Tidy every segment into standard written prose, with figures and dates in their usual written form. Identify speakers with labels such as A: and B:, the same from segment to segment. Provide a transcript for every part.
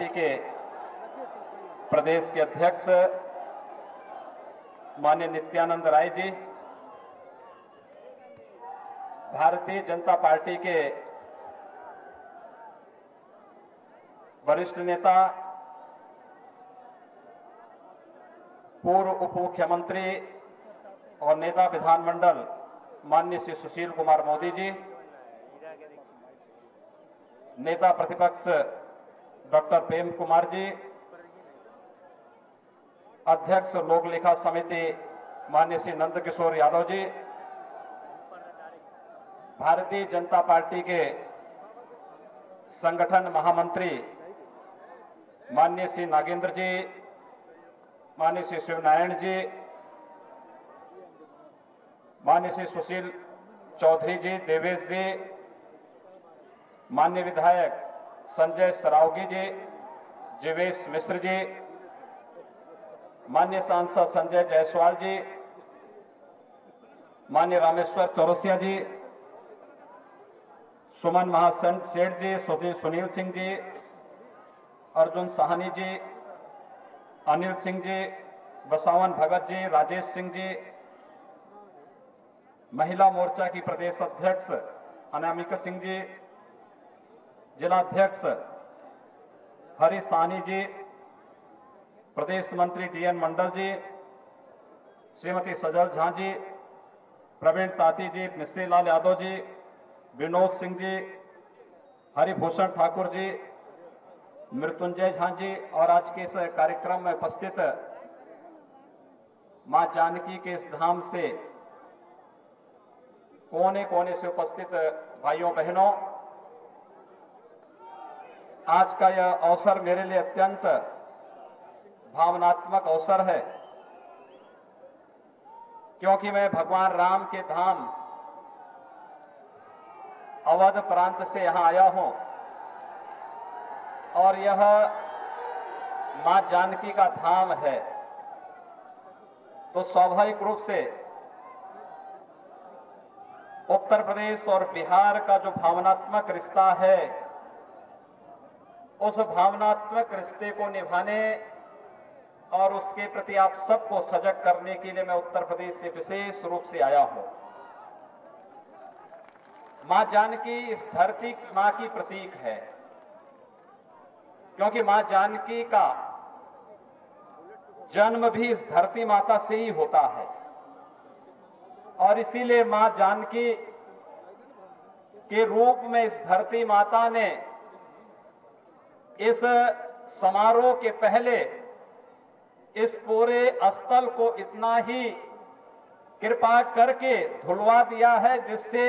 A: Party के प्रदेश के अध्यक्ष माननीय नित्यानंद राय जी, भारतीय जनता पार्टी के वरिष्ठ नेता पूर्व उप मुख्यमंत्री और नेता विधानमंडल माननीय श्री सुशील कुमार मोदी जी, नेता प्रतिपक्ष डॉक्टर प्रेम कुमार जी, अध्यक्ष लोक लेखा समिति माननीय श्री नंद किशोर यादव जी, भारतीय जनता पार्टी के संगठन महामंत्री माननीय श्री नागेंद्र जी, माननीय श्री शिवनारायण जी, माननीय श्री सुशील चौधरी जी, देवेश जी, माननीय विधायक संजय सरावगी जी, जीवेश मिश्र जी, माननीय सांसद संजय जायसवाल जी, माननीय रामेश्वर चौरसिया जी, सुमन महासन सेठ जी, सुनील सिंह जी, अर्जुन साहनी जी, अनिल सिंह जी, बसावन भगत जी, राजेश सिंह जी, महिला मोर्चा की प्रदेश अध्यक्ष अनामिका सिंह जी, जिलाध्यक्ष हरि साहनी जी, प्रदेश मंत्री डीएन मंडल जी, श्रीमती सजल झा जी, प्रवीण ताती जी, मिश्री लाल यादव जी, विनोद सिंह जी, हरिभूषण ठाकुर जी, मृत्युंजय झा जी और आज के इस कार्यक्रम में उपस्थित मां जानकी के इस धाम से कोने कोने से उपस्थित भाइयों बहनों, आज का यह अवसर मेरे लिए अत्यंत भावनात्मक अवसर है, क्योंकि मैं भगवान राम के धाम अवध प्रांत से यहां आया हूं और यह मां जानकी का धाम है, तो स्वाभाविक रूप से उत्तर प्रदेश और बिहार का जो भावनात्मक रिश्ता है, उस भावनात्मक रिश्ते को निभाने और उसके प्रति आप सबको सजग करने के लिए मैं उत्तर प्रदेश से विशेष रूप से आया हूं। मां जानकी इस धरती मां की प्रतीक है, क्योंकि मां जानकी का जन्म भी इस धरती माता से ही होता है और इसीलिए मां जानकी के रूप में इस धरती माता ने इस समारोह के पहले इस पूरे स्थल को इतना ही कृपा करके धुलवा दिया है, जिससे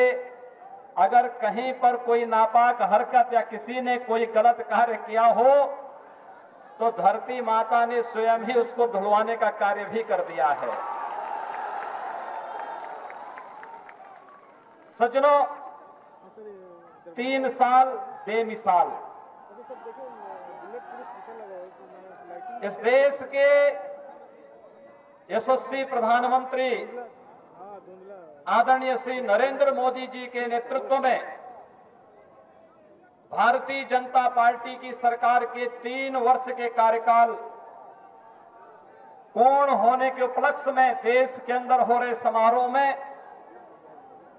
A: अगर कहीं पर कोई नापाक हरकत या किसी ने कोई गलत कार्य किया हो तो धरती माता ने स्वयं ही उसको धुलवाने का कार्य भी कर दिया है। सज्जनों, 3 साल बेमिसाल इस देश के यशस्वी प्रधानमंत्री आदरणीय श्री नरेंद्र मोदी जी के नेतृत्व में भारतीय जनता पार्टी की सरकार के 3 वर्ष के कार्यकाल पूर्ण होने के उपलक्ष्य में देश के अंदर हो रहे समारोह में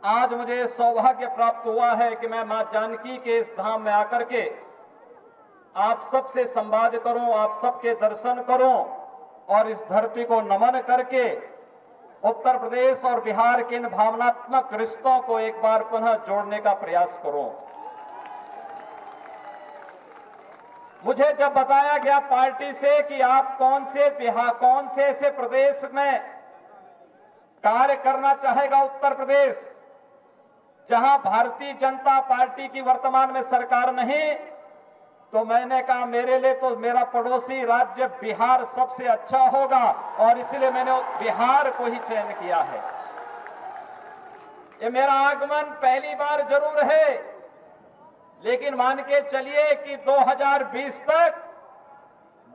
A: आज मुझे सौभाग्य प्राप्त हुआ है कि मैं मां जानकी के इस धाम में आकर के आप सबसे संवाद करूं, आप सबके दर्शन करूं और इस धरती को नमन करके उत्तर प्रदेश और बिहार के इन भावनात्मक रिश्तों को एक बार पुनः जोड़ने का प्रयास करूं। मुझे जब बताया गया पार्टी से कि आप कौन से ऐसे प्रदेश में कार्य करना चाहेगा उत्तर प्रदेश जहां भारतीय जनता पार्टी की वर्तमान में सरकार नहीं, तो मैंने कहा मेरे लिए तो मेरा पड़ोसी राज्य बिहार सबसे अच्छा होगा और इसलिए मैंने बिहार को ही चयन किया है। ये मेरा आगमन पहली बार जरूर है, लेकिन मान के चलिए कि 2020 तक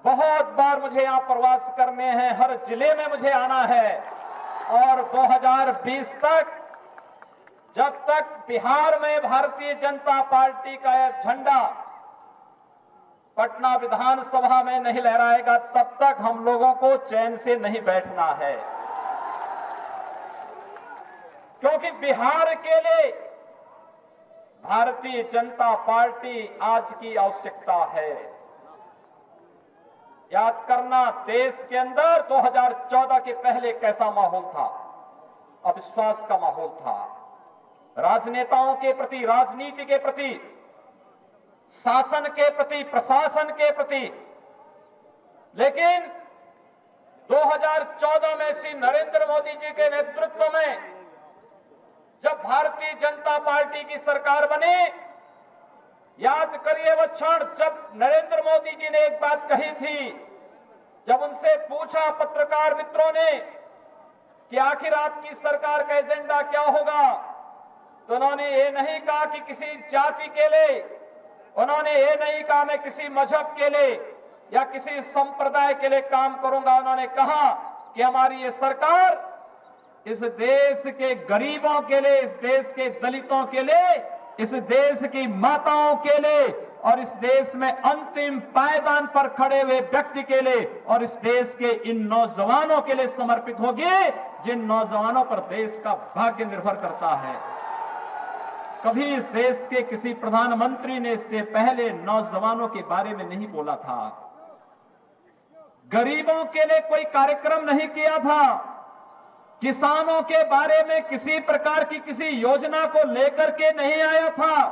A: बहुत बार मुझे यहां प्रवास करने हैं, हर जिले में मुझे आना है और 2020 तक जब तक बिहार में भारतीय जनता पार्टी का यह झंडा पटना विधानसभा में नहीं लहराएगा, तब तक हम लोगों को चैन से नहीं बैठना है। क्योंकि बिहार के लिए भारतीय जनता पार्टी आज की आवश्यकता है। याद करना, देश के अंदर 2014 के पहले कैसा माहौल था? अविश्वास का माहौल था, राजनेताओं के प्रति, राजनीति के प्रति, शासन के प्रति, प्रशासन के प्रति। लेकिन 2014 में श्री नरेंद्र मोदी जी के नेतृत्व में जब भारतीय जनता पार्टी की सरकार बनी, याद करिए वो क्षण जब नरेंद्र मोदी जी ने एक बात कही थी, जब उनसे पूछा पत्रकार मित्रों ने कि आखिर आपकी सरकार का एजेंडा क्या होगा, तो उन्होंने ये नहीं कहा कि किसी जाति के लिए, उन्होंने ये नहीं कहा मैं किसी मजहब के लिए या किसी संप्रदाय के लिए काम करूंगा। उन्होंने कहा कि हमारी ये सरकार इस देश के गरीबों के लिए, इस देश के दलितों के लिए, इस देश की माताओं के लिए और इस देश में अंतिम पायदान पर खड़े हुए व्यक्ति के लिए और इस देश के इन नौजवानों के लिए समर्पित होगी, जिन नौजवानों पर देश का भाग्य निर्भर करता है। कभी इस देश के किसी प्रधानमंत्री ने इससे पहले नौजवानों के बारे में नहीं बोला था, गरीबों के लिए कोई कार्यक्रम नहीं किया था, किसानों के बारे में किसी प्रकार की किसी योजना को लेकर के नहीं आया था।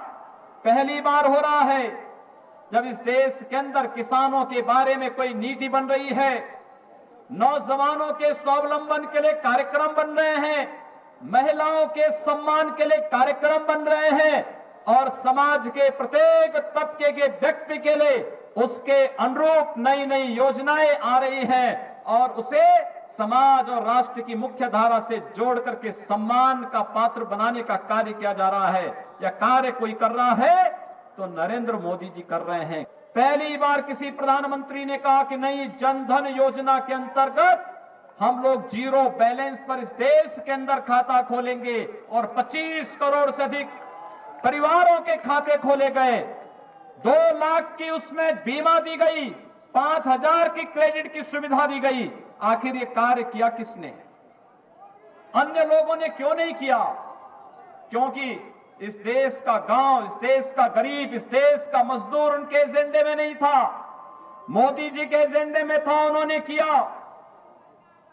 A: पहली बार हो रहा है जब इस देश के अंदर किसानों के बारे में कोई नीति बन रही है, नौजवानों के स्वावलंबन के लिए कार्यक्रम बन रहे हैं, महिलाओं के सम्मान के लिए कार्यक्रम बन रहे हैं और समाज के प्रत्येक तबके के व्यक्ति के लिए उसके अनुरूप नई नई योजनाएं आ रही हैं और उसे समाज और राष्ट्र की मुख्य धारा से जोड़ करके सम्मान का पात्र बनाने का कार्य किया जा रहा है। यह कार्य कोई कर रहा है तो नरेंद्र मोदी जी कर रहे हैं। पहली बार किसी प्रधानमंत्री ने कहा कि नई जनधन योजना के अंतर्गत हम लोग जीरो बैलेंस पर इस देश के अंदर खाता खोलेंगे और 25 करोड़ से अधिक परिवारों के खाते खोले गए, 2 लाख की उसमें बीमा दी गई, 5,000 की क्रेडिट की सुविधा दी गई। आखिर ये कार्य किया किसने? अन्य लोगों ने क्यों नहीं किया? क्योंकि इस देश का गांव, इस देश का गरीब, इस देश का मजदूर उनके एजेंडे में नहीं था, मोदी जी के एजेंडे में था, उन्होंने किया।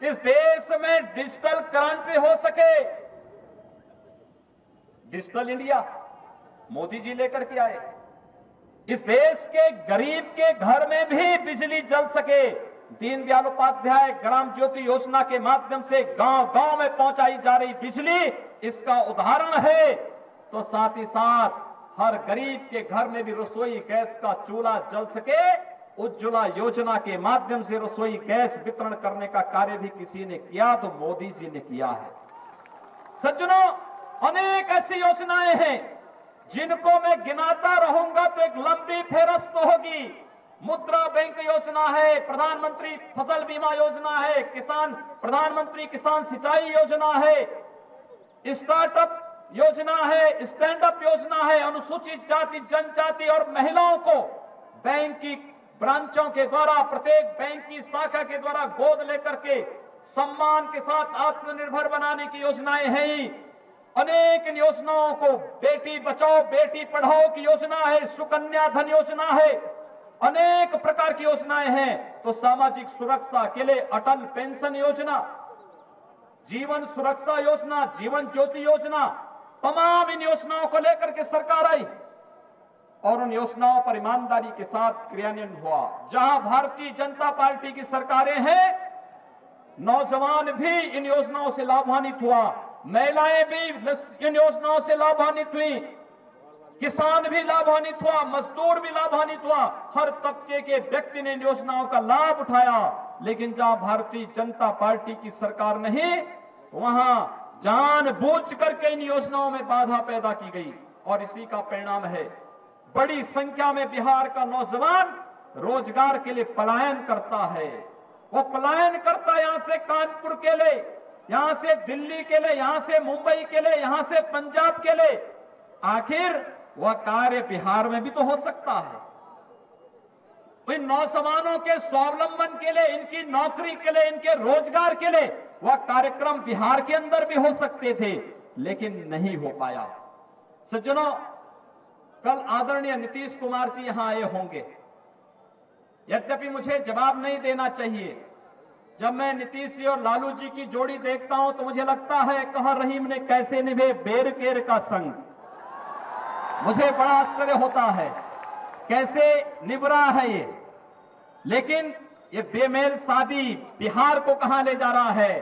A: इस देश में डिजिटल क्रांति हो सके, डिजिटल इंडिया मोदी जी लेकर के आए। इस देश के गरीब के घर में भी बिजली जल सके, दीनदयाल उपाध्याय ग्राम ज्योति योजना के माध्यम से गांव गांव में पहुंचाई जा रही बिजली इसका उदाहरण है। तो साथ ही साथ हर गरीब के घर में भी रसोई गैस का चूल्हा जल सके, उज्ज्वला योजना के माध्यम से रसोई गैस वितरण करने का कार्य भी किसी ने किया तो मोदी जी ने किया है। सज्जनों, अनेक ऐसी योजनाएं हैं जिनको मैं गिनाता रहूंगा तो एक लंबी फेहरिस्त होगी। मुद्रा बैंक योजना है, प्रधानमंत्री फसल बीमा योजना है, प्रधानमंत्री किसान सिंचाई योजना है, स्टार्टअप योजना है, स्टैंड अप योजना है, अनुसूचित जाति जनजाति और महिलाओं को बैंक की ब्रांचों के द्वारा, प्रत्येक बैंक की शाखा के द्वारा गोद लेकर के सम्मान के साथ आत्मनिर्भर बनाने की योजनाएं हैं ही। अनेक इन योजनाओं को बेटी बचाओ बेटी पढ़ाओ की योजना है, सुकन्या धन योजना है, अनेक प्रकार की योजनाएं हैं। तो सामाजिक सुरक्षा के लिए अटल पेंशन योजना, जीवन सुरक्षा योजना, जीवन ज्योति योजना, तमाम इन योजनाओं को लेकर के सरकार आई और उन योजनाओं पर ईमानदारी के साथ क्रियान्वयन हुआ। जहां भारतीय जनता पार्टी की सरकारें हैं, नौजवान भी इन योजनाओं से लाभान्वित हुआ, महिलाएं भी इन योजनाओं से लाभान्वित हुई, किसान भी लाभान्वित हुआ, मजदूर भी लाभान्वित हुआ, हर तबके के व्यक्ति ने इन योजनाओं का लाभ उठाया। लेकिन जहां भारतीय जनता पार्टी की सरकार नहीं, वहां जानबूझ करके इन योजनाओं में बाधा पैदा की गई और इसी का परिणाम है बड़ी संख्या में बिहार का नौजवान रोजगार के लिए पलायन करता है। वो पलायन करता है यहां से कानपुर के लिए, यहां से दिल्ली के लिए, यहां से मुंबई के लिए, यहां से पंजाब के लिए। आखिर वह कार्य बिहार में भी तो हो सकता है। इन नौजवानों के स्वावलंबन के लिए, इनकी नौकरी के लिए, इनके रोजगार के लिए वह कार्यक्रम बिहार के अंदर भी हो सकते थे, लेकिन नहीं हो पाया। सज्जनों, कल आदरणीय नीतीश कुमार जी यहां आए होंगे। यद्यपि मुझे जवाब नहीं देना चाहिए, जब मैं नीतीश जी और लालू जी की जोड़ी देखता हूं तो मुझे लगता है कहा रहीम ने कैसे निभे बेर केर का संग। मुझे बड़ा आश्चर्य होता है कैसे निभ रहा है ये, लेकिन ये बेमेल शादी बिहार को कहां ले जा रहा है।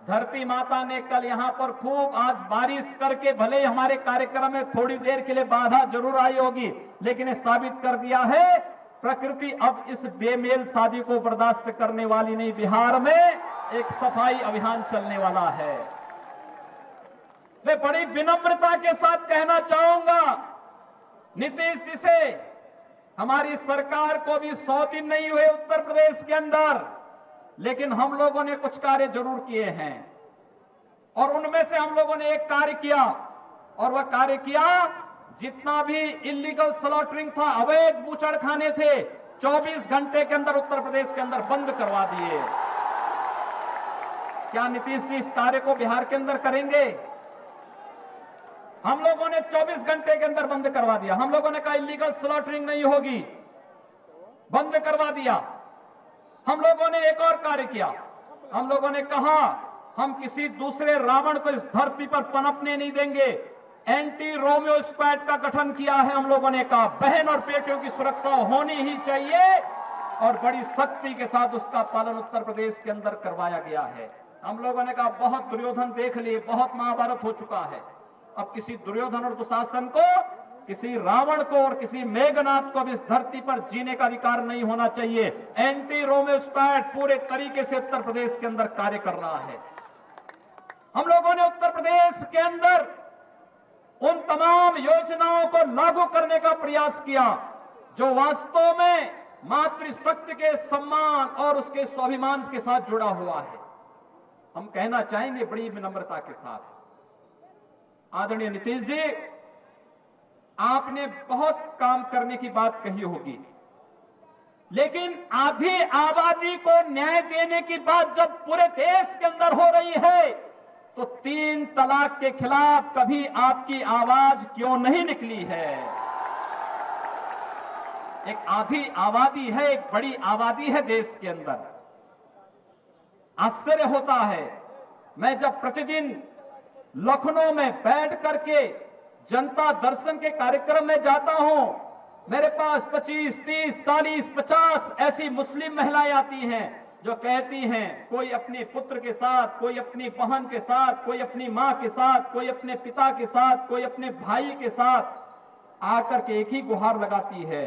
A: धरती माता ने कल यहां पर खूब आज बारिश करके, भले हमारे कार्यक्रम में थोड़ी देर के लिए बाधा जरूर आई होगी, लेकिन ये साबित कर दिया है प्रकृति अब इस बेमेल शादी को बर्दाश्त करने वाली नहीं। बिहार में एक सफाई अभियान चलने वाला है। मैं बड़ी विनम्रता के साथ कहना चाहूंगा नीतीश जी से, हमारी सरकार को भी 100 दिन नहीं हुए उत्तर प्रदेश के अंदर, लेकिन हम लोगों ने कुछ कार्य जरूर किए हैं और उनमें से हम लोगों ने एक कार्य किया, और वह कार्य किया जितना भी इलीगल स्लॉटरिंग था, अवैध बूचड़खाने थे, 24 घंटे के अंदर उत्तर प्रदेश के अंदर बंद करवा दिए। क्या नीतीश जी इस कार्य को बिहार के अंदर करेंगे? हम लोगों ने 24 घंटे के अंदर बंद करवा दिया। हम लोगों ने कहा इलीगल स्लॉटरिंग नहीं होगी, बंद करवा दिया। हम लोगों ने एक और कार्य किया, हम लोगों ने कहा हम किसी दूसरे रावण को इस धरती पर पनपने नहीं देंगे। एंटी रोमियो स्क्वाड का गठन किया है। हम लोगों ने कहा बहन और बेटियों की सुरक्षा होनी ही चाहिए, और बड़ी सख्ती के साथ उसका पालन उत्तर प्रदेश के अंदर करवाया गया है। हम लोगों ने कहा बहुत दुर्योधन देख लिए, बहुत महाभारत हो चुका है, अब किसी दुर्योधन और दुशासन को, किसी रावण को और किसी मेघनाथ को भी इस धरती पर जीने का अधिकार नहीं होना चाहिए। एंटी रोमियो स्क्वाड पूरे तरीके से उत्तर प्रदेश के अंदर कार्य कर रहा है। हम लोगों ने उत्तर प्रदेश के अंदर उन तमाम योजनाओं को लागू करने का प्रयास किया जो वास्तव में मातृशक्ति के सम्मान और उसके स्वाभिमान के साथ जुड़ा हुआ है। हम कहना चाहेंगे बड़ी विनम्रता के साथ, आदरणीय नीतीश जी, आपने बहुत काम करने की बात कही होगी, लेकिन आधी आबादी को न्याय देने की बात जब पूरे देश के अंदर हो रही है तो 3 तलाक के खिलाफ कभी आपकी आवाज क्यों नहीं निकली है? एक आधी आबादी है, एक बड़ी आबादी है देश के अंदर। आश्चर्य होता है, मैं जब प्रतिदिन लखनऊ में बैठ करके जनता दर्शन के कार्यक्रम में जाता हूं, मेरे पास 25, 30, 40, 50 ऐसी मुस्लिम महिलाएं आती हैं जो कहती हैं कोई अपने पुत्र के साथ, कोई अपनी बहन के साथ, कोई अपनी मां के साथ, कोई अपने पिता के साथ, कोई अपने भाई के साथ आकर के एक ही गुहार लगाती है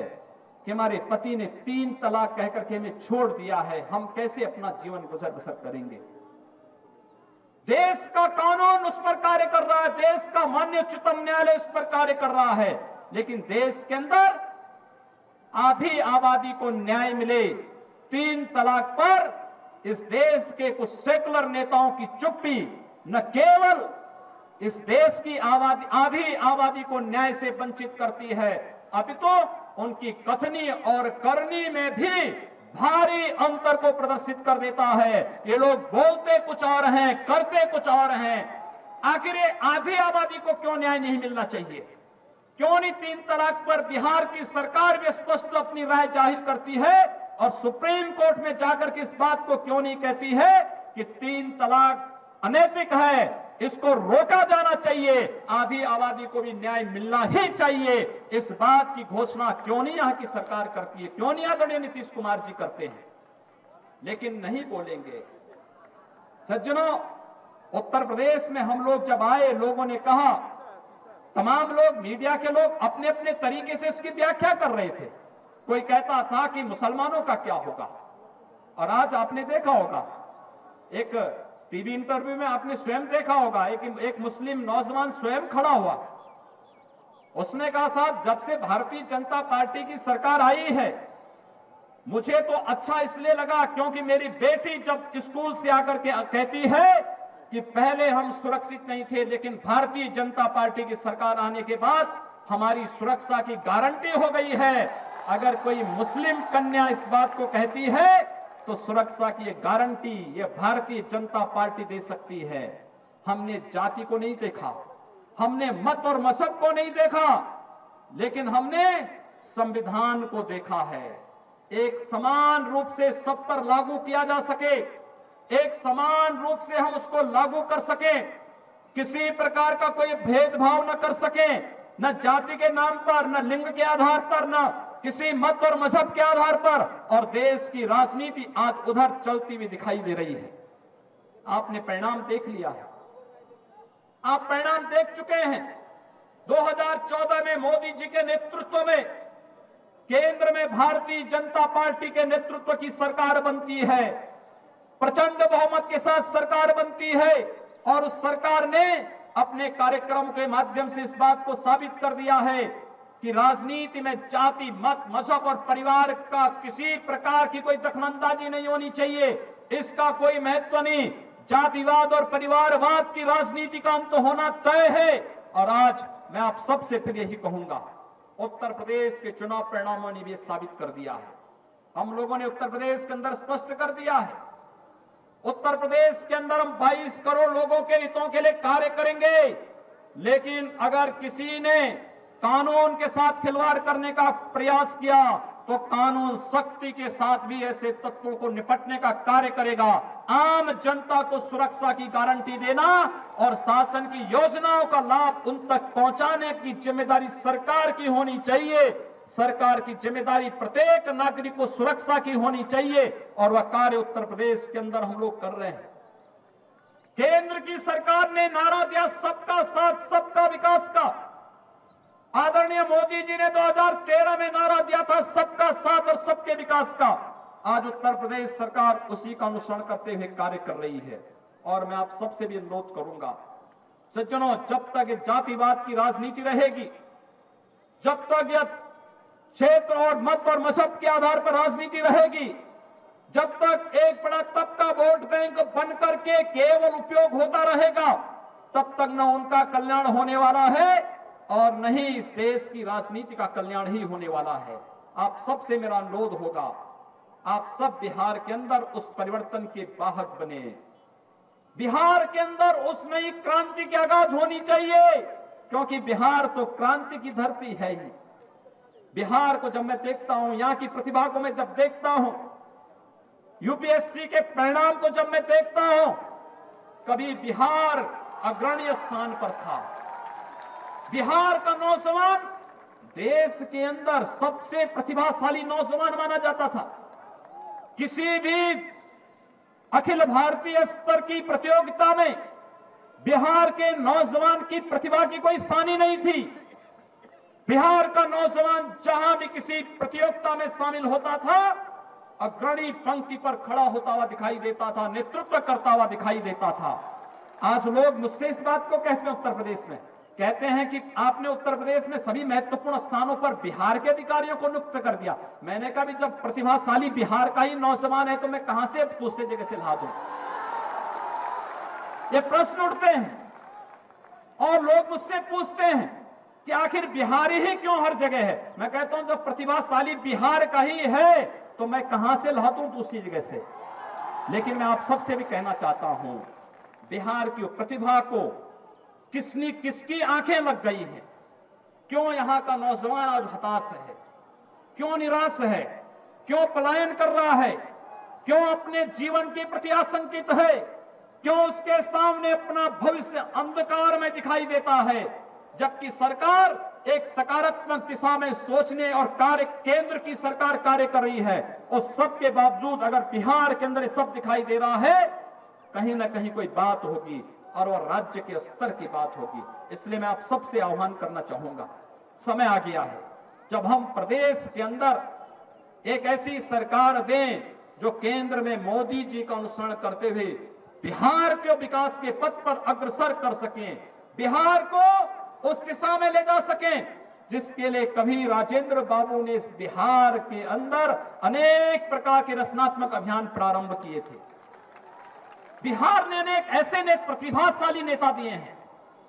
A: कि हमारे पति ने 3 तलाक कहकर के हमें छोड़ दिया है, हम कैसे अपना जीवन गुजर बसर करेंगे। देश का कानून उस पर कार्य कर रहा है, देश का माननीय उच्चतम न्यायालय उस पर कार्य कर रहा है, लेकिन देश के अंदर आधी आबादी को न्याय मिले 3 तलाक पर इस देश के कुछ सेकुलर नेताओं की चुप्पी न केवल इस देश की आधी आबादी को न्याय से वंचित करती है, अपितु उनकी कथनी और करनी में भी भारी अंतर को प्रदर्शित कर देता है। ये लोग बोलते कुछ और हैं, करते कुछ और हैं। आखिर आधी आबादी को क्यों न्याय नहीं मिलना चाहिए? क्यों नहीं 3 तलाक पर बिहार की सरकार भी स्पष्ट अपनी राय जाहिर करती है और सुप्रीम कोर्ट में जाकर के इस बात को क्यों नहीं कहती है कि 3 तलाक अनैतिक है, इसको रोका जाना चाहिए, आधी आबादी को भी न्याय मिलना ही चाहिए। इस बात की घोषणा क्यों नहीं यहां की सरकार करती है, क्यों नहीं आदरणीय नीतीश कुमार जी करते हैं? लेकिन नहीं बोलेंगे। सज्जनों, उत्तर प्रदेश में हम लोग जब आए, लोगों ने कहा, तमाम लोग, मीडिया के लोग अपने अपने तरीके से इसकी व्याख्या कर रहे थे। कोई कहता था कि मुसलमानों का क्या होगा, और आज आपने देखा होगा, एक टीवी इंटरव्यू में आपने स्वयं देखा होगा, एक मुस्लिम नौजवान स्वयं खड़ा हुआ, उसने कहा साहब जब से भारतीय जनता पार्टी की सरकार आई है मुझे तो अच्छा इसलिए लगा क्योंकि मेरी बेटी जब स्कूल से आकर के कहती है कि पहले हम सुरक्षित नहीं थे, लेकिन भारतीय जनता पार्टी की सरकार आने के बाद हमारी सुरक्षा की गारंटी हो गई है। अगर कोई मुस्लिम कन्या इस बात को कहती है तो सुरक्षा की ये गारंटी ये भारतीय जनता पार्टी दे सकती है। हमने जाति को नहीं देखा, हमने मत और मजहब को नहीं देखा, लेकिन हमने संविधान को देखा है। एक समान रूप से सब पर लागू किया जा सके, एक समान रूप से हम उसको लागू कर सके, किसी प्रकार का कोई भेदभाव न कर सके, न जाति के नाम पर, न लिंग के आधार पर, न किसी मत और मजहब के आधार पर। और देश की राजनीति आज उधर चलती हुई दिखाई दे रही है। आपने परिणाम देख लिया है, आप परिणाम देख चुके हैं। 2014 में मोदी जी के नेतृत्व में केंद्र में भारतीय जनता पार्टी के नेतृत्व की सरकार बनती है, प्रचंड बहुमत के साथ सरकार बनती है, और उस सरकार ने अपने कार्यक्रम के माध्यम से इस बात को साबित कर दिया है कि राजनीति में जाति, मत, मजहब और परिवार का किसी प्रकार की कोई दखलंदाजी नहीं होनी चाहिए, इसका कोई महत्व नहीं। जातिवाद और परिवारवाद की राजनीति का अंत होना तय है। और आज मैं आप सबसे फिर यही कहूंगा, उत्तर प्रदेश के चुनाव परिणामों ने भी साबित कर दिया है। हम लोगों ने उत्तर प्रदेश के अंदर स्पष्ट कर दिया है, उत्तर प्रदेश के अंदर हम 22 करोड़ लोगों के हितों के लिए कार्य करेंगे। लेकिन अगर किसी ने कानून के साथ खिलवाड़ करने का प्रयास किया तो कानून सख्ती के साथ भी ऐसे तत्वों को निपटने का कार्य करेगा। आम जनता को सुरक्षा की गारंटी देना और शासन की योजनाओं का लाभ उन तक पहुंचाने की जिम्मेदारी सरकार की होनी चाहिए। सरकार की जिम्मेदारी प्रत्येक नागरिक को सुरक्षा की होनी चाहिए, और वह कार्य उत्तर प्रदेश के अंदर हम लोग कर रहे हैं। केंद्र की सरकार ने नारा दिया सबका साथ सबका विकास का। आदरणीय मोदी जी ने 2013 में नारा दिया था सबका साथ और सबके विकास का। आज उत्तर प्रदेश सरकार उसी का अनुसरण करते हुए कार्य कर रही है। और मैं आप सबसे भी अनुरोध करूंगा, सज्जनों, जब तक जातिवाद की राजनीति रहेगी, जब तक यह क्षेत्र और मत और मजहब के आधार पर राजनीति रहेगी, जब तक एक बड़ा तबका वोट बैंक बनकर के केवल उपयोग होता रहेगा, तब तक न उनका कल्याण होने वाला है और न ही इस देश की राजनीति का कल्याण ही होने वाला है। आप सबसे मेरा अनुरोध होगा, आप सब बिहार के अंदर उस परिवर्तन के वाहक बने। बिहार के अंदर उस नई क्रांति की आगाज होनी चाहिए, क्योंकि बिहार तो क्रांति की धरती है ही। बिहार को जब मैं देखता हूं, यहां की प्रतिभा को मैं जब देखता हूं, यूपीएससी के परिणाम को जब मैं देखता हूं, कभी बिहार अग्रणी स्थान पर था। बिहार का नौजवान देश के अंदर सबसे प्रतिभाशाली नौजवान माना जाता था। किसी भी अखिल भारतीय स्तर की प्रतियोगिता में बिहार के नौजवान की प्रतिभा की कोई सानी नहीं थी। बिहार का नौजवान जहां भी किसी प्रतियोगिता में शामिल होता था, अग्रणी पंक्ति पर खड़ा होता हुआ दिखाई देता था, नेतृत्व करता हुआ दिखाई देता था। आज लोग मुझसे इस बात को कहते हैं, उत्तर प्रदेश में कहते हैं कि आपने उत्तर प्रदेश में सभी महत्वपूर्ण स्थानों पर बिहार के अधिकारियों को नियुक्त कर दिया। मैंने कहा भी जब प्रतिभाशाली बिहार का ही नौजवान है तो मैं कहां से दूसरे जगह से ला दूं? ये प्रश्न उठते हैं और लोग मुझसे पूछते हैं कि आखिर बिहारी ही क्यों हर जगह है। मैं कहता हूं जब प्रतिभाशाली बिहार का ही है तो मैं कहां से ला दूं दूसरी जगह से। लेकिन मैं आप सबसे भी कहना चाहता हूं, बिहार की प्रतिभा को किसकी आंखें लग गई हैं? क्यों यहां का नौजवान आज हताश है? क्यों निराश है? क्यों पलायन कर रहा है? क्यों अपने जीवन के प्रति आशंकित है? क्यों उसके सामने अपना भविष्य अंधकार में दिखाई देता है? जबकि सरकार एक सकारात्मक दिशा में सोचने और कार्य, केंद्र की सरकार कार्य कर रही है, और सबके बावजूद अगर बिहार के अंदर सब दिखाई दे रहा है, कहीं ना कहीं कोई बात होगी और वह राज्य के स्तर की बात होगी। इसलिए मैं आप सबसे आह्वान करना चाहूंगा, समय आ गया है जब हम प्रदेश के अंदर एक ऐसी सरकार दें जो केंद्र में मोदी जी का अनुसरण करते हुए बिहार के विकास के पथ पर अग्रसर कर सकें, बिहार को उस दिशा में ले जा सकें जिसके लिए कभी राजेंद्र बाबू ने इस बिहार के अंदर अनेक प्रकार के रचनात्मक अभियान प्रारंभ किए थे। बिहार ने अनेक ऐसे प्रतिभाशाली नेता दिए हैं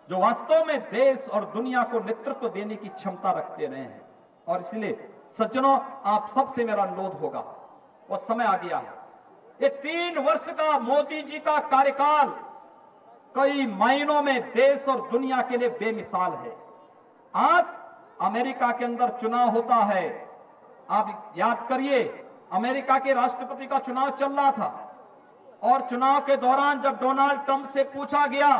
A: जो वास्तव में देश और दुनिया को नेतृत्व देने की क्षमता रखते रहे हैं। और इसलिए सज्जनों, आप सबसे मेरा अनुरोध होगा, वो समय आ गया है। ये 3 वर्ष का मोदी जी का कार्यकाल कई महीनों में देश और दुनिया के लिए बेमिसाल है। आज अमेरिका के अंदर चुनाव होता है। आप याद करिए, अमेरिका के राष्ट्रपति का चुनाव चल रहा था और चुनाव के दौरान जब डोनाल्ड ट्रंप से पूछा गया,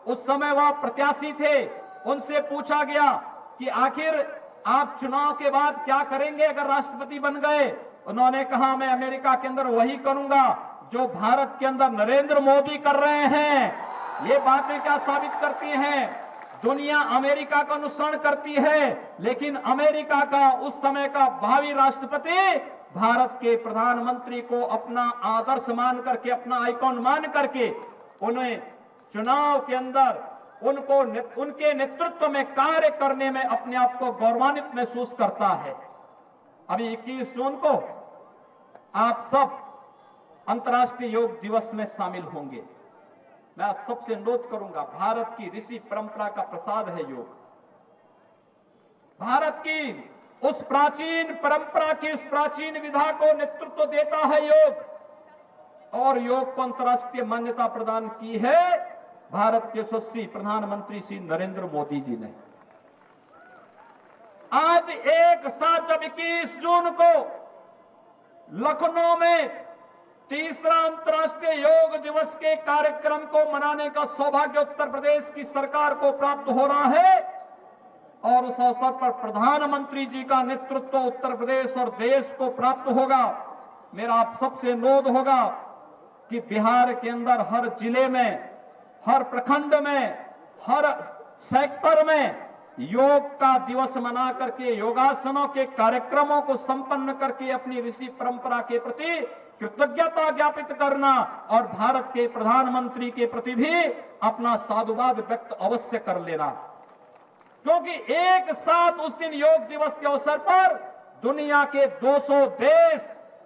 A: उस समय वह प्रत्याशी थे, उनसे पूछा गया कि आखिर आप चुनाव के बाद क्या करेंगे अगर राष्ट्रपति बन गए। उन्होंने कहा, मैं अमेरिका के अंदर वही करूंगा जो भारत के अंदर नरेंद्र मोदी कर रहे हैं। ये बातें क्या साबित करती हैं? दुनिया अमेरिका का अनुसरण करती है, लेकिन अमेरिका का उस समय का भावी राष्ट्रपति भारत के प्रधानमंत्री को अपना आदर्श मान करके, अपना आइकॉन मान करके, उन्हें चुनाव के अंदर उनके नेतृत्व में कार्य करने में अपने आप को गौरवान्वित महसूस करता है। अभी 21 जून को आप सब अंतर्राष्ट्रीय योग दिवस में शामिल होंगे। मैं आप सबसे अनुरोध करूंगा, भारत की ऋषि परंपरा का प्रसाद है योग। भारत की उस प्राचीन परंपरा की, उस प्राचीन विधा को नेतृत्व देता है योग, और योग को अंतर्राष्ट्रीय मान्यता प्रदान की है भारत के यशस्वी प्रधानमंत्री श्री नरेंद्र मोदी जी ने। आज एक साथ जब 21 जून को लखनऊ में तीसरा अंतर्राष्ट्रीय योग दिवस के कार्यक्रम को मनाने का सौभाग्य उत्तर प्रदेश की सरकार को प्राप्त हो रहा है, और उस अवसर पर प्रधानमंत्री जी का नेतृत्व उत्तर प्रदेश और देश को प्राप्त होगा, मेरा आप सबसे अनुरोध होगा कि बिहार के अंदर हर जिले में, हर प्रखंड में, हर सेक्टर में योग का दिवस मना करके, योगासनों के कार्यक्रमों को संपन्न करके अपनी ऋषि परंपरा के प्रति कृतज्ञता ज्ञापित करना और भारत के प्रधानमंत्री के प्रति भी अपना साधुवाद व्यक्त अवश्य कर लेना। क्योंकि एक साथ उस दिन योग दिवस के अवसर पर दुनिया के 200 देश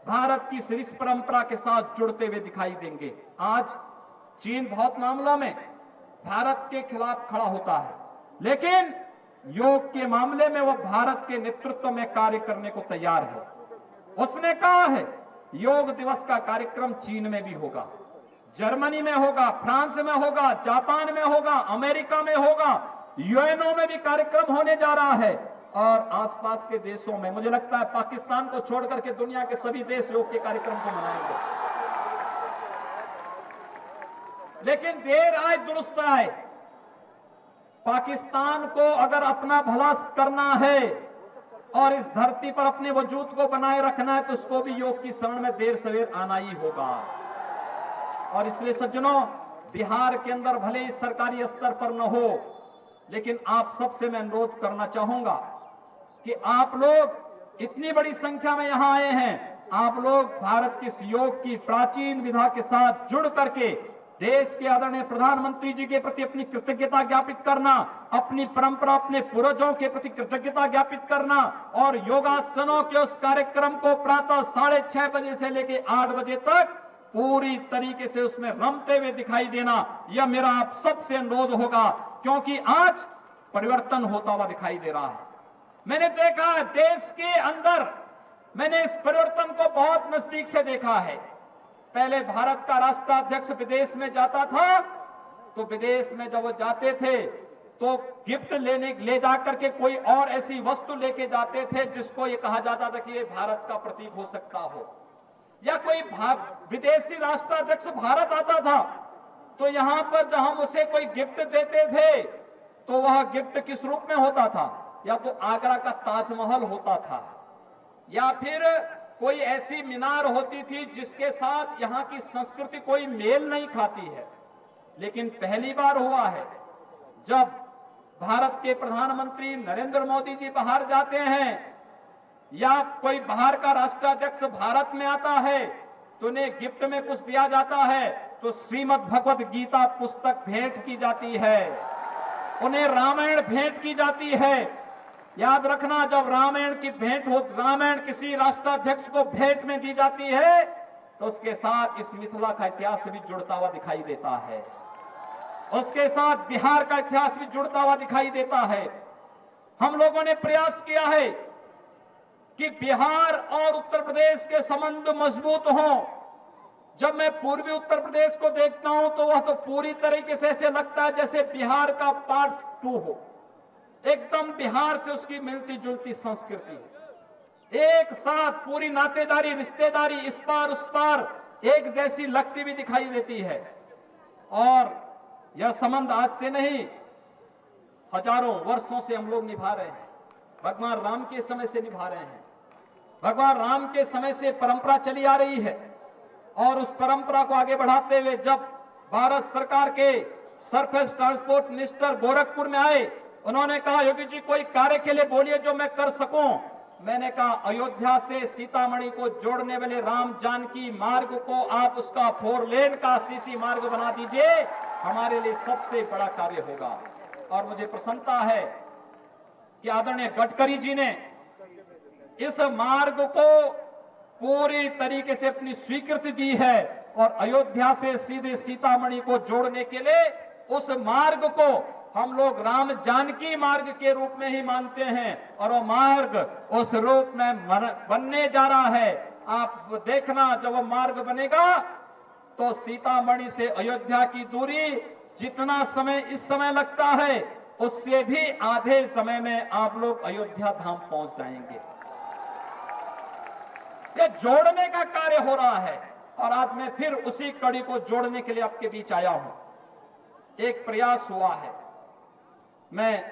A: भारत की ऋषि परंपरा के साथ जुड़ते हुए दिखाई देंगे। आज चीन बहुत मामलों में भारत के खिलाफ खड़ा होता है, लेकिन योग के मामले में वह भारत के नेतृत्व में कार्य करने को तैयार है। उसने कहा है योग दिवस का कार्यक्रम चीन में भी होगा, जर्मनी में होगा, फ्रांस में होगा, जापान में होगा, अमेरिका में होगा, यूएनओ में भी कार्यक्रम होने जा रहा है, और आसपास के देशों में, मुझे लगता है पाकिस्तान को छोड़ करके दुनिया के सभी देश योग के कार्यक्रम को मनाएंगे। लेकिन देर आए दुरुस्त आए, पाकिस्तान को अगर अपना भला करना है और इस धरती पर अपने वजूद को बनाए रखना है, तो उसको भी योग की शरण में देर सवेर आना ही होगा। और इसलिए सज्जनों, बिहार के अंदर भले ही सरकारी स्तर पर न हो, लेकिन आप सबसे मैं अनुरोध करना चाहूंगा कि आप लोग इतनी बड़ी संख्या में यहां आए हैं, आप लोग भारत की इस योग की प्राचीन विधा के साथ जुड़ करके देश के आदरणीय प्रधानमंत्री जी के प्रति अपनी कृतज्ञता ज्ञापित करना, अपनी परंपरा, अपने पूर्वजों के प्रति कृतज्ञता ज्ञापित करना, और योगासनों के उस कार्यक्रम को प्रातः 6:30 बजे से लेकर 8 बजे तक पूरी तरीके से उसमें रमते हुए दिखाई देना, यह मेरा आप सबसे अनुरोध होगा। क्योंकि आज परिवर्तन होता हुआ दिखाई दे रहा है। मैंने देखा है देश के अंदर, मैंने इस परिवर्तन को बहुत नजदीक से देखा है। पहले भारत का राष्ट्राध्यक्ष विदेश में जाता था, तो विदेश में जब वो जाते थे तो गिफ्ट ले जाकर के कोई और ऐसी वस्तु लेके जाते थे जिसको ये कहा जाता था कि ये भारत का प्रतीक हो सकता हो। या कोई विदेशी राष्ट्राध्यक्ष भारत आता था तो यहां पर जब हम उसे कोई गिफ्ट देते थे तो वह गिफ्ट किस रूप में होता था? या तो आगरा का ताजमहल होता था, या फिर कोई ऐसी मीनार होती थी जिसके साथ यहाँ की संस्कृति कोई मेल नहीं खाती है। लेकिन पहली बार हुआ है जब भारत के प्रधानमंत्री नरेंद्र मोदी जी बाहर जाते हैं या कोई बाहर का राष्ट्राध्यक्ष भारत में आता है तो उन्हें गिफ्ट में कुछ दिया जाता है, तो श्रीमद् भगवद गीता पुस्तक भेंट की जाती है, उन्हें रामायण भेंट की जाती है। याद रखना, जब रामायण की भेंट हो, रामायण किसी राष्ट्राध्यक्ष को भेंट में दी जाती है तो उसके साथ इस मिथिला का इतिहास भी जुड़ता हुआ दिखाई देता है, उसके साथ बिहार का इतिहास भी जुड़ता हुआ दिखाई देता है। हम लोगों ने प्रयास किया है कि बिहार और उत्तर प्रदेश के संबंध मजबूत हों। जब मैं पूर्वी उत्तर प्रदेश को देखता हूं तो वह तो पूरी तरीके से ऐसे लगता है जैसे बिहार का पार्ट 2 हो। एकदम बिहार से उसकी मिलती जुलती संस्कृति है। एक साथ पूरी नातेदारी, रिश्तेदारी इस पार उस पार एक जैसी लगती भी दिखाई देती है। और यह संबंध आज से नहीं, हजारों वर्षों से हम लोग निभा रहे हैं। भगवान राम के समय से निभा रहे हैं। भगवान राम के समय से परंपरा चली आ रही है और उस परंपरा को आगे बढ़ाते हुए जब भारत सरकार के सरफेस ट्रांसपोर्ट मिनिस्टर गोरखपुर में आए, उन्होंने कहा योगी जी कोई कार्य के लिए बोलिए जो मैं कर सकूं। मैंने कहा अयोध्या से सीतामढ़ी को जोड़ने वाले राम जानकी मार्ग को आप उसका 4 लेन का सीसी मार्ग बना दीजिए, हमारे लिए सबसे बड़ा कार्य होगा। और मुझे प्रसन्नता है कि आदरणीय गडकरी जी ने इस मार्ग को पूरी तरीके से अपनी स्वीकृति दी है और अयोध्या से सीधे सीतामढ़ी को जोड़ने के लिए उस मार्ग को हम लोग राम जानकी मार्ग के रूप में ही मानते हैं और वो मार्ग उस रूप में बनने जा रहा है। आप देखना जब वो मार्ग बनेगा तो सीतामढ़ी से अयोध्या की दूरी जितना समय इस समय लगता है उससे भी आधे समय में आप लोग अयोध्या धाम पहुंच जाएंगे। ये जोड़ने का कार्य हो रहा है और आज मैं फिर उसी कड़ी को जोड़ने के लिए आपके बीच आया हूं। एक प्रयास हुआ है। मैं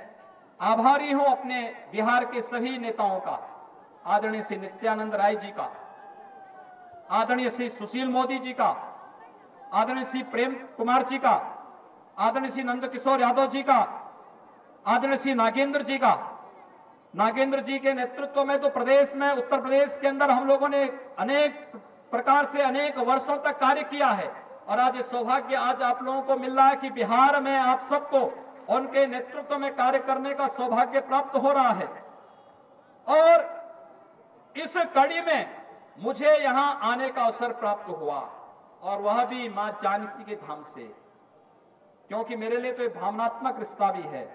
A: आभारी हूं अपने बिहार के सभी नेताओं का, आदरणीय श्री नित्यानंद राय जी का, आदरणीय श्री सुशील मोदी जी का, आदरणीय श्री प्रेम कुमार जी का, आदरणीय श्री नंद किशोर यादव जी का, आदरणीय श्री नागेंद्र जी का। नागेंद्र जी के नेतृत्व में तो प्रदेश में, उत्तर प्रदेश के अंदर हम लोगों ने अनेक प्रकार से अनेक वर्षों तक कार्य किया है और आज सौभाग्य आज आप लोगों को मिल रहा है कि बिहार में आप सबको उनके नेतृत्व में कार्य करने का सौभाग्य प्राप्त हो रहा है। और इस कड़ी में मुझे यहां आने का अवसर प्राप्त हुआ और वह भी मां जानकी के धाम से, क्योंकि मेरे लिए तो एक भावनात्मक रिश्ता भी है।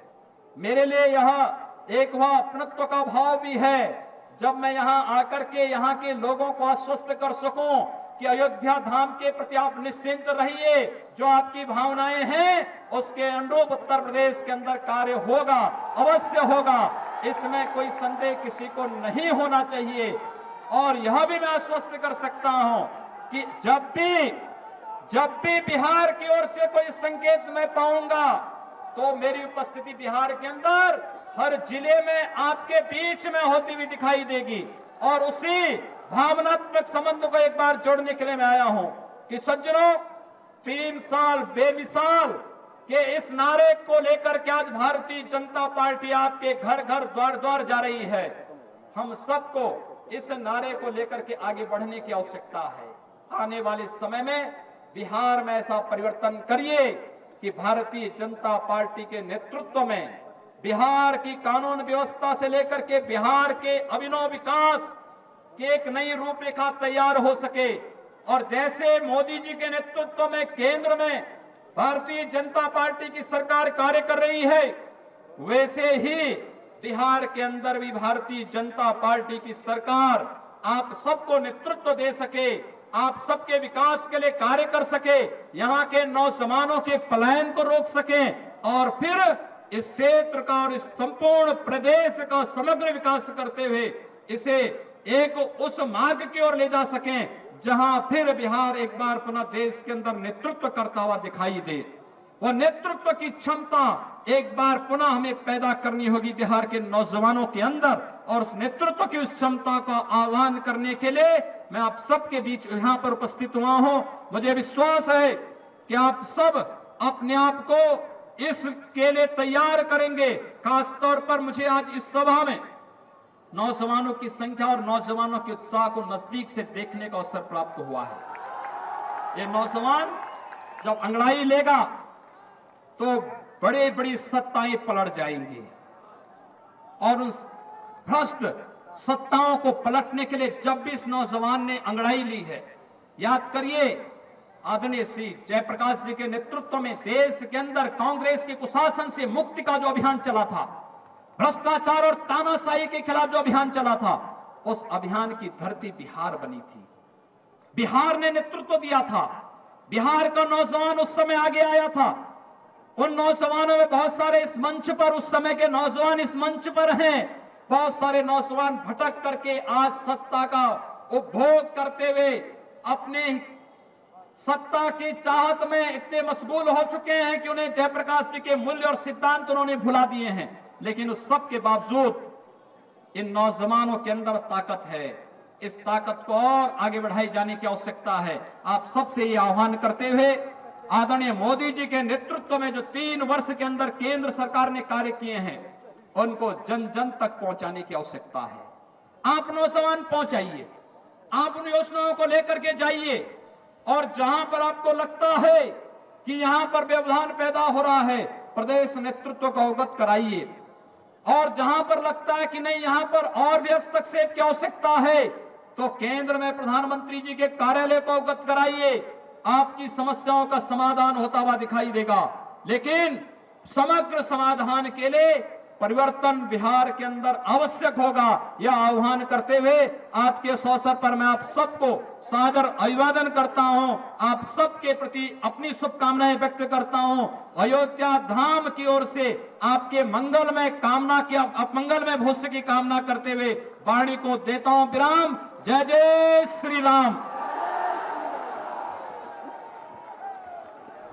A: मेरे लिए यह एक वह अपनत्व का भाव भी है जब मैं यहां आकर के यहां के लोगों को आश्वस्त कर सकूं कि अयोध्या धाम के प्रति आप निश्चिंत रहिए, जो आपकी भावनाएं हैं उसके अनुरूप उत्तर प्रदेश के अंदर कार्य होगा, अवश्य होगा, इसमें कोई संदेह किसी को नहीं होना चाहिए। और यह भी मैं आश्वस्त कर सकता हूं कि जब भी बिहार की ओर से कोई संकेत मैं पाऊंगा तो मेरी उपस्थिति बिहार के अंदर हर जिले में आपके बीच में होती हुई दिखाई देगी। और उसी भावनात्मक संबंध को एक बार जोड़ने के लिए मैं आया हूं कि सज्जनों, 3 साल बेमिसाल के इस नारे को लेकर के आज भारतीय जनता पार्टी आपके घर घर द्वार द्वार जा रही है। हम सबको इस नारे को लेकर के आगे बढ़ने की आवश्यकता है। आने वाले समय में बिहार में ऐसा परिवर्तन करिए कि भारतीय जनता पार्टी के नेतृत्व में बिहार की कानून व्यवस्था से लेकर के बिहार के अभिनव विकास की एक नई रूपरेखा तैयार हो सके। और जैसे मोदी जी के नेतृत्व में केंद्र में भारतीय जनता पार्टी की सरकार कार्य कर रही है, वैसे ही बिहार के अंदर भी भारतीय जनता पार्टी की सरकार आप सबको नेतृत्व दे सके, आप सबके विकास के लिए कार्य कर सके, यहाँ के नौजवानों के पलायन को रोक सके और फिर इस क्षेत्र का और इस संपूर्ण प्रदेश का समग्र विकास करते हुए इसे एक उस मार्ग की ओर ले जा सके जहां फिर बिहार एक बार पुनः देश के अंदर नेतृत्व करता हुआ दिखाई दे। वह नेतृत्व की क्षमता एक बार पुनः हमें पैदा करनी होगी बिहार के नौजवानों के अंदर। और उस नेतृत्व की उस क्षमता का आह्वान करने के लिए मैं आप सबके बीच यहां पर उपस्थित हुआ हूं। मुझे विश्वास है कि आप सब अपने आप को इसके लिए तैयार करेंगे। खासतौर पर मुझे आज इस सभा में नौजवानों की संख्या और नौजवानों के उत्साह को नजदीक से देखने का अवसर प्राप्त हुआ है। ये नौजवान जब अंगड़ाई लेगा तो बड़ी बड़ी सत्ताएं पलट जाएंगी और उन भ्रष्ट सत्ताओं को पलटने के लिए जब भी इस नौजवान ने अंगड़ाई ली है, याद करिए आदरणीय श्री जयप्रकाश जी के नेतृत्व में देश के अंदर कांग्रेस के कुशासन से मुक्ति का जो अभियान चला था, भ्रष्टाचार और तानाशाही के खिलाफ जो अभियान चला था, उस अभियान की धरती बिहार बनी थी। बिहार ने नेतृत्व दिया था। बिहार का नौजवान उस समय आगे आया था। उन नौजवानों में बहुत सारे इस मंच पर, उस समय के नौजवान इस मंच पर हैं। बहुत सारे नौजवान भटक करके आज सत्ता का उपभोग करते हुए अपने सत्ता की चाहत में इतने मशगूल हो चुके हैं कि उन्हें जयप्रकाश जी के मूल्य और सिद्धांत उन्होंने भुला दिए हैं। लेकिन उस सब के बावजूद इन नौजवानों के अंदर ताकत है। इस ताकत को और आगे बढ़ाई जाने की आवश्यकता है। आप सबसे ये आह्वान करते हुए आदरणीय मोदी जी के नेतृत्व में जो 3 वर्ष के अंदर केंद्र सरकार ने कार्य किए हैं, उनको जन जन तक पहुंचाने की आवश्यकता है। आप नौजवान पहुंचाइए, आप उन योजनाओं को लेकर के जाइए और जहां पर आपको लगता है कि यहां पर व्यवधान पैदा हो रहा है, प्रदेश नेतृत्व को अवगत कराइए। और जहां पर लगता है कि नहीं, यहां पर और भी हस्तक्षेप की आवश्यकता है, तो केंद्र में प्रधानमंत्री जी के कार्यालय को अवगत कराइए। आपकी समस्याओं का समाधान होता हुआ दिखाई देगा। लेकिन समग्र समाधान के लिए परिवर्तन बिहार के अंदर आवश्यक होगा। यह आह्वान करते हुए आज के इस अवसर पर मैं आप सबको सादर अभिवादन करता हूं। आप सबके प्रति अपनी शुभकामनाएं व्यक्त करता हूं। अयोध्या धाम की ओर से आपके मंगलमय कामना की, मंगलमय भविष्य की कामना करते हुए वाणी को देता हूं विराम। जय जय श्री राम।